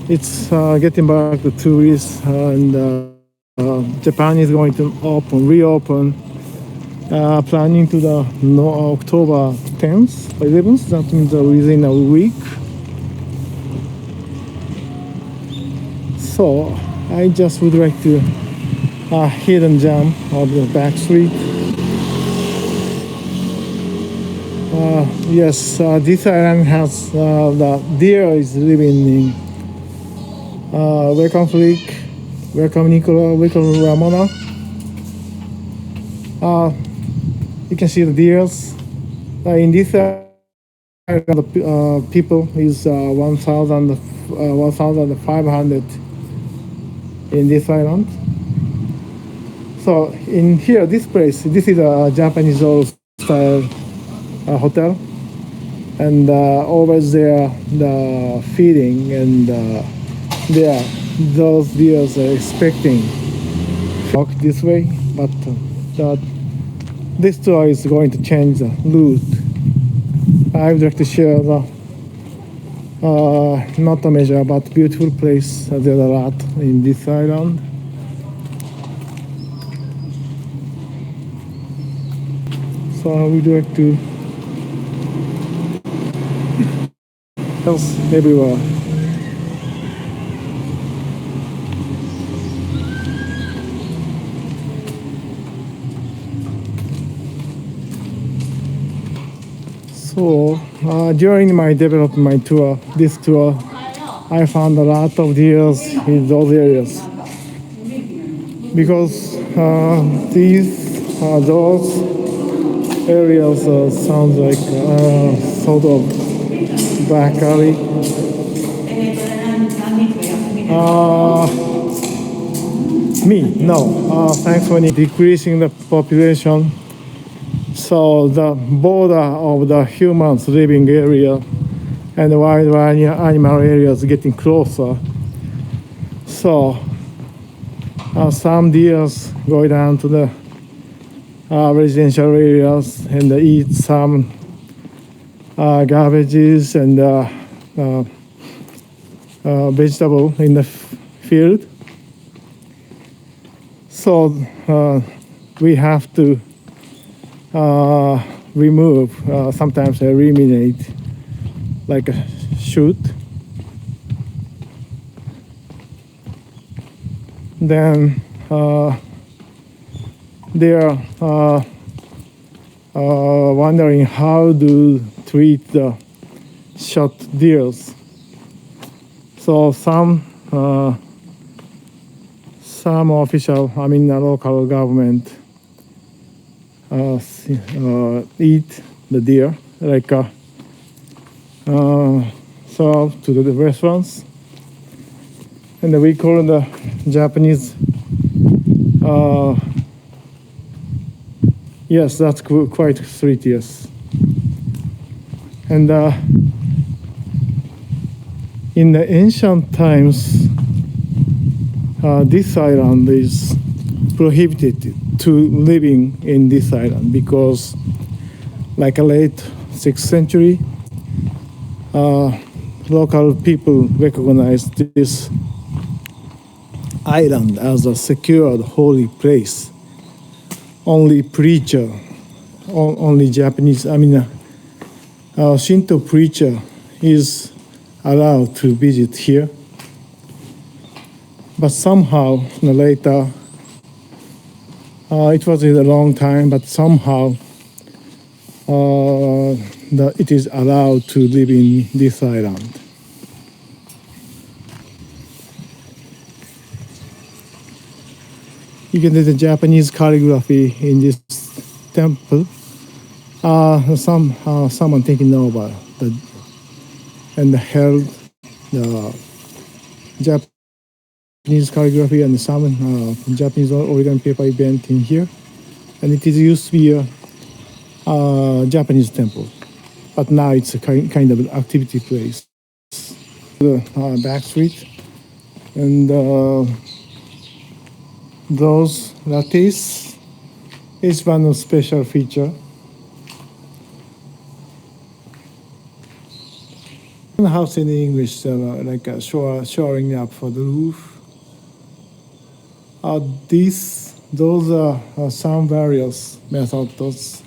it's getting back to tourists, and Japan is going to reopen, planning to the no, October 10th or 11th. That means within a week. So I just would like to hidden gem of the back street. Yes, this island has the deer is living in. Welcome Flick, welcome Nicola, welcome Ramona. You can see the deers. In this area, the people is 1,500 in this island. So in here, this place, this is a Japanese old style hotel, and over there the feeding, and there those deers are expecting walk this way, but this tour is going to change the route. I would like to share the not a major but beautiful place. There's a lot in this island. So I would like to else everywhere. So during my development, my tour, this tour, I found a lot of deers in those areas, because those areas sounds like sort of back alley. Thanks for decreasing the population. So the border of the humans living area and the wild animal areas getting closer. So some deers go down to the residential areas and eat some garbages and vegetable in the field. So we have to remove, sometimes eliminate, like a shoot. Then they are wondering how to treat the shot deers. So some official, I mean the local government, eat the deer, like serve to the restaurants, and we call the Japanese. Yes, that's quite sweet. Yes, and in the ancient times, this island is prohibited to living in this island, because like a late 6th century, local people recognized this island as a secured holy place. Only preacher, only Japanese, Shinto preacher is allowed to visit here. But somehow later, it was a long time, but somehow it is allowed to live in this island. You can do the Japanese calligraphy in this temple. Someone taking over and held the Japanese calligraphy and some Japanese origami paper event in here, and it is used to be a Japanese temple, but now it's a kind of an activity place. The back street, and those lattes is one special feature. house in English, like showering up for the roof. Those are some various methods,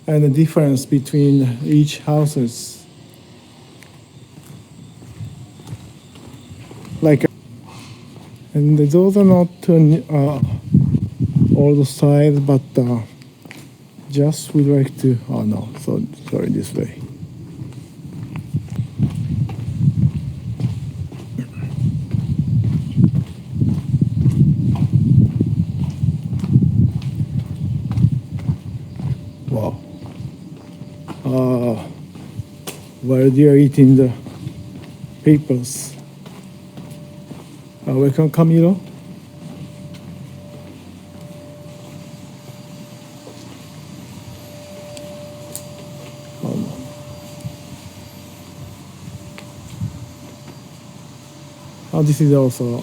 and the difference between each houses. Like, and those are not old style, but just would like to. Oh no, so sorry, this way. Wow. While they are eating the papers. Welcome, Camilo. This is also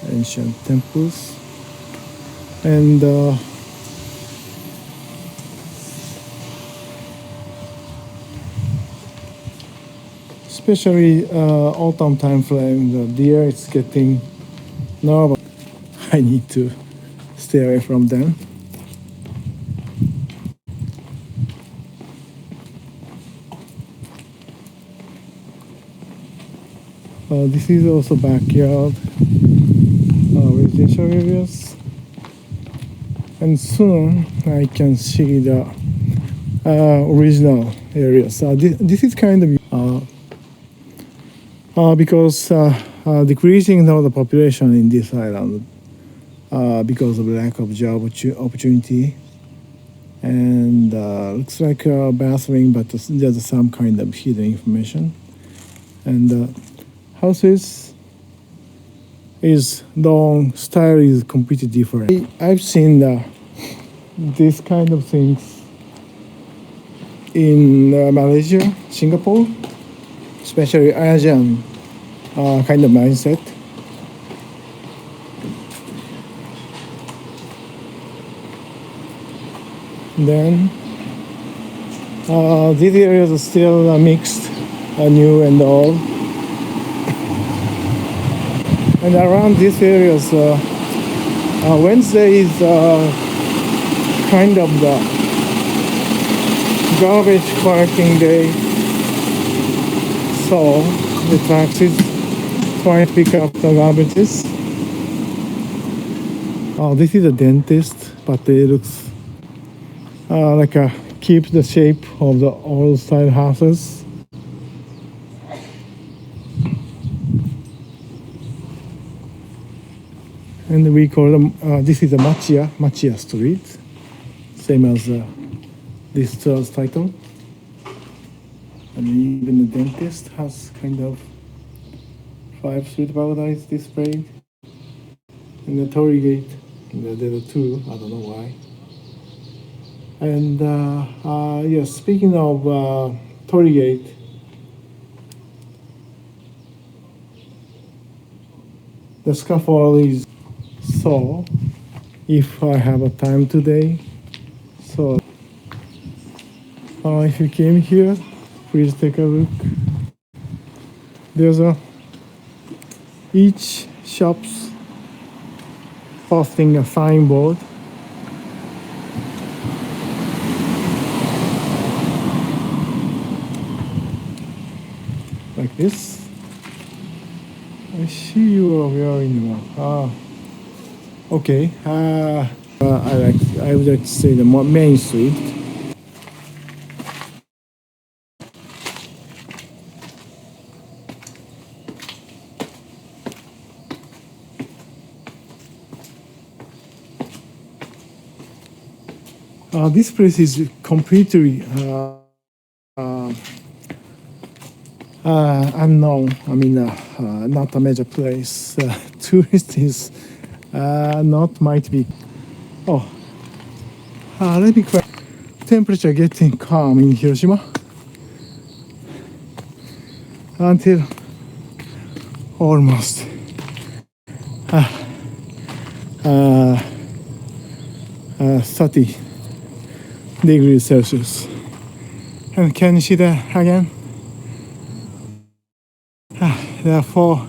ancient temples, and especially autumn time frame, the deer is getting nervous. I need to stay away from them. This is also backyard residential areas, and soon I can see the original areas. This is kind of because decreasing of the population in this island because of lack of job opportunity, and looks like a bathroom, but there's some kind of hidden information, and houses is long style is completely different. I've seen this kind of things in Malaysia, Singapore, especially Asian kind of mindset. Then these areas are still mixed, new and old. And around these areas, Wednesday is kind of the garbage collecting day. So the taxis try to pick up the garbages. This is a dentist, but it looks like keep the shape of the old style houses. And we call them, this is a Machiya Street, same as this store's title. And even the dentist has kind of 5 street paradise displayed. And the torii gate, there are 2, I don't know why. And yes, speaking of torii gate, the scaffold is so, if I have a time today, so if you came here, please take a look. There's each shops posting a signboard. Like this. I see you are wearing one. Okay. I would like to say the main street. This place is completely unknown. I mean, not a major place. Tourist is not might be. Oh, let me quick. Temperature getting calm in Hiroshima until almost 30 degrees Celsius. And can you see that again? there are four